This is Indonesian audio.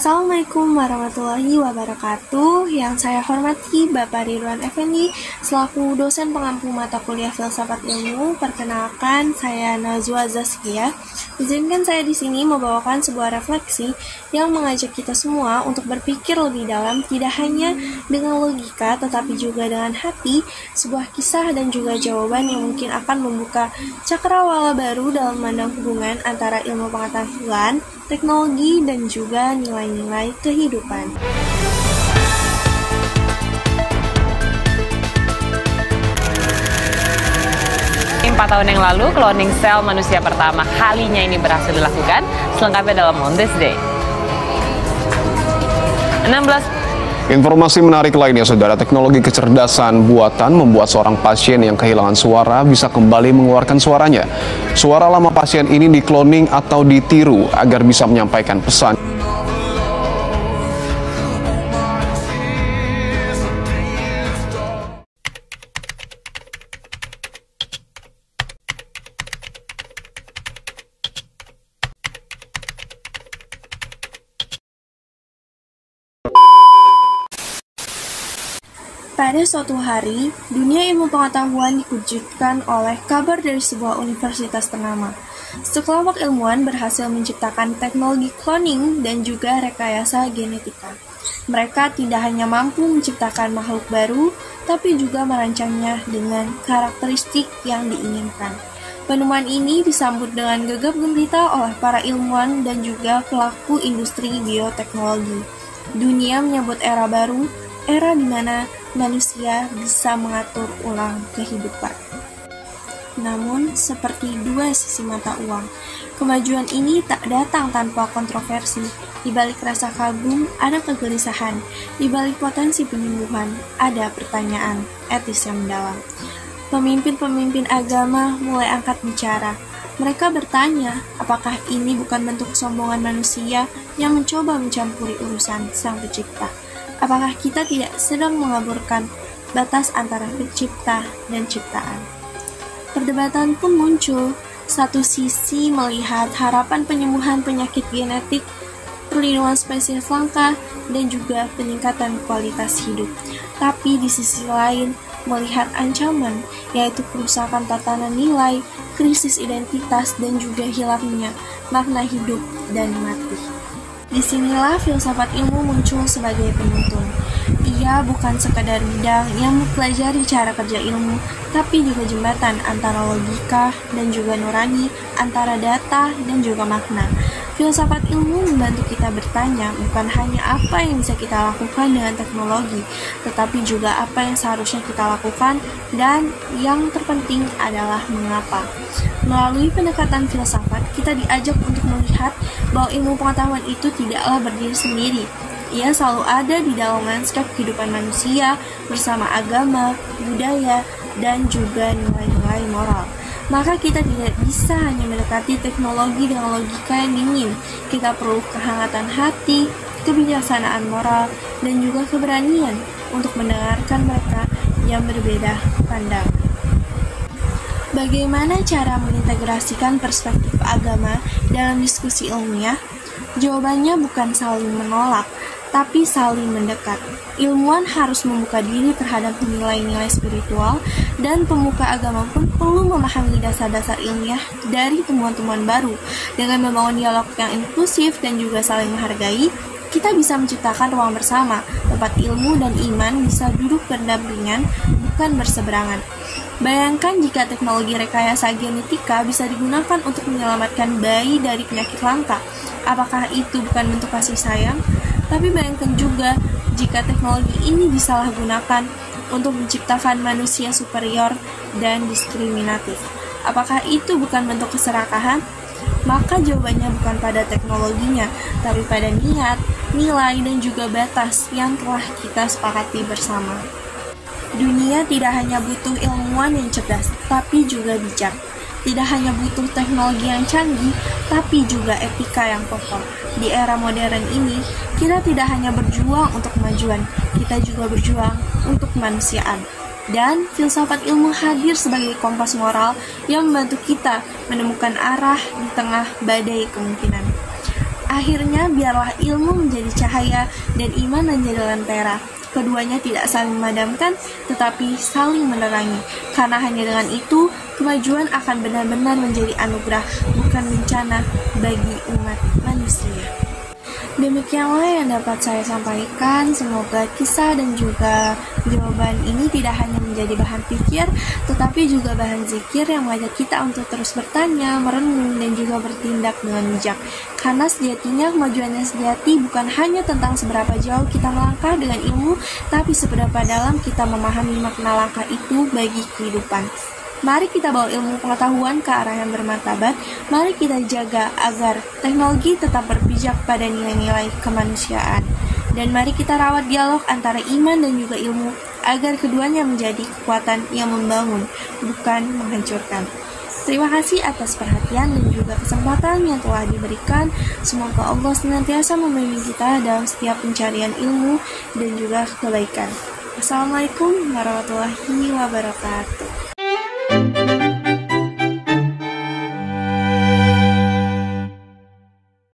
Assalamualaikum warahmatullahi wabarakatuh. Yang saya hormati Bapak Ridwan Effendi selaku dosen pengampu mata kuliah Filsafat Ilmu. Perkenalkan, saya Nazwa Zaskia. Izinkan saya di sini membawakan sebuah refleksi yang mengajak kita semua untuk berpikir lebih dalam, tidak hanya dengan logika tetapi juga dengan hati, sebuah kisah dan juga jawaban yang mungkin akan membuka cakrawala baru dalam memandang hubungan antara ilmu pengetahuan, teknologi, dan juga nilai-nilai kehidupan. 4 tahun yang lalu, cloning sel manusia pertama kalinya ini berhasil dilakukan. Selengkapnya dalam On This Day. 16 Informasi menarik lainnya, saudara, teknologi kecerdasan buatan membuat seorang pasien yang kehilangan suara bisa kembali mengeluarkan suaranya. Suara lama pasien ini dikloning atau ditiru agar bisa menyampaikan pesan. Pada suatu hari, dunia ilmu pengetahuan dikejutkan oleh kabar dari sebuah universitas ternama. Sekelompok ilmuwan berhasil menciptakan teknologi cloning dan juga rekayasa genetika. Mereka tidak hanya mampu menciptakan makhluk baru, tapi juga merancangnya dengan karakteristik yang diinginkan. Penemuan ini disambut dengan gegap gempita oleh para ilmuwan dan juga pelaku industri bioteknologi. Dunia menyambut era baru, era di mana manusia bisa mengatur ulang kehidupan. Namun, seperti dua sisi mata uang, kemajuan ini tak datang tanpa kontroversi. Di balik rasa kagum, ada kegelisahan. Di balik potensi penyembuhan, ada pertanyaan etis yang mendalam. Pemimpin-pemimpin agama mulai angkat bicara. Mereka bertanya, apakah ini bukan bentuk kesombongan manusia yang mencoba mencampuri urusan Sang Pencipta? Apakah kita tidak sedang mengaburkan batas antara pencipta dan ciptaan? Perdebatan pun muncul. Satu sisi melihat harapan penyembuhan penyakit genetik, perlindungan spesies langka, dan juga peningkatan kualitas hidup. Tapi di sisi lain, melihat ancaman, yaitu kerusakan tatanan nilai, krisis identitas, dan juga hilangnya makna hidup dan mati. Disinilah filsafat ilmu muncul sebagai penuntun. Ia bukan sekadar bidang yang mempelajari cara kerja ilmu, tapi juga jembatan antara logika dan juga nurani, antara data dan juga makna. Filsafat ilmu membantu kita bertanya bukan hanya apa yang bisa kita lakukan dengan teknologi, tetapi juga apa yang seharusnya kita lakukan, dan yang terpenting adalah mengapa. Melalui pendekatan filsafat, kita diajak untuk melihat bahwa ilmu pengetahuan itu tidaklah berdiri sendiri. Ia selalu ada di dalam lanskap kehidupan manusia bersama agama, budaya, dan juga nilai-nilai moral. Maka kita tidak bisa hanya mendekati teknologi dengan logika yang dingin. Kita perlu kehangatan hati, kebijaksanaan moral, dan juga keberanian untuk mendengarkan mereka yang berbeda pandangan. Bagaimana cara mengintegrasikan perspektif agama dalam diskusi ilmiah? Jawabannya bukan saling menolak, tapi saling mendekat. Ilmuwan harus membuka diri terhadap nilai-nilai spiritual, dan pemuka agama pun perlu memahami dasar-dasar ilmiah dari temuan-temuan baru. Dengan membangun dialog yang inklusif dan juga saling menghargai, kita bisa menciptakan ruang bersama, tempat ilmu dan iman bisa duduk berdampingan, bukan berseberangan. Bayangkan jika teknologi rekayasa genetika bisa digunakan untuk menyelamatkan bayi dari penyakit langka. Apakah itu bukan bentuk kasih sayang? Tapi bayangkan juga jika teknologi ini disalahgunakan untuk menciptakan manusia superior dan diskriminatif. Apakah itu bukan bentuk keserakahan? Maka jawabannya bukan pada teknologinya, tapi pada niat, nilai, dan juga batas yang telah kita sepakati bersama. Dunia tidak hanya butuh ilmuwan yang cerdas, tapi juga bijak. Tidak hanya butuh teknologi yang canggih, tapi juga etika yang kokoh. Di era modern ini, kita tidak hanya berjuang untuk kemajuan, kita juga berjuang untuk kemanusiaan. Dan filsafat ilmu hadir sebagai kompas moral yang membantu kita menemukan arah di tengah badai kemungkinan. Akhirnya, biarlah ilmu menjadi cahaya dan iman menjadi lentera. Keduanya tidak saling memadamkan, tetapi saling menerangi. Karena hanya dengan itu, kemajuan akan benar-benar menjadi anugerah, bukan bencana bagi umat manusia. Demikianlah yang dapat saya sampaikan. Semoga kisah dan juga jawaban ini tidak hanya menjadi bahan pikir, tetapi juga bahan zikir yang mengajak kita untuk terus bertanya, merenung, dan juga bertindak dengan bijak. Karena sejatinya kemajuan yang sejati bukan hanya tentang seberapa jauh kita melangkah dengan ilmu, tapi seberapa dalam kita memahami makna langkah itu bagi kehidupan. Mari kita bawa ilmu pengetahuan ke arah yang bermartabat. Mari kita jaga agar teknologi tetap berpijak pada nilai-nilai kemanusiaan. Dan mari kita rawat dialog antara iman dan juga ilmu agar keduanya menjadi kekuatan yang membangun, bukan menghancurkan. Terima kasih atas perhatian dan juga kesempatan yang telah diberikan. Semoga Allah senantiasa membimbing kita dalam setiap pencarian ilmu dan juga kebaikan. Assalamualaikum warahmatullahi wabarakatuh.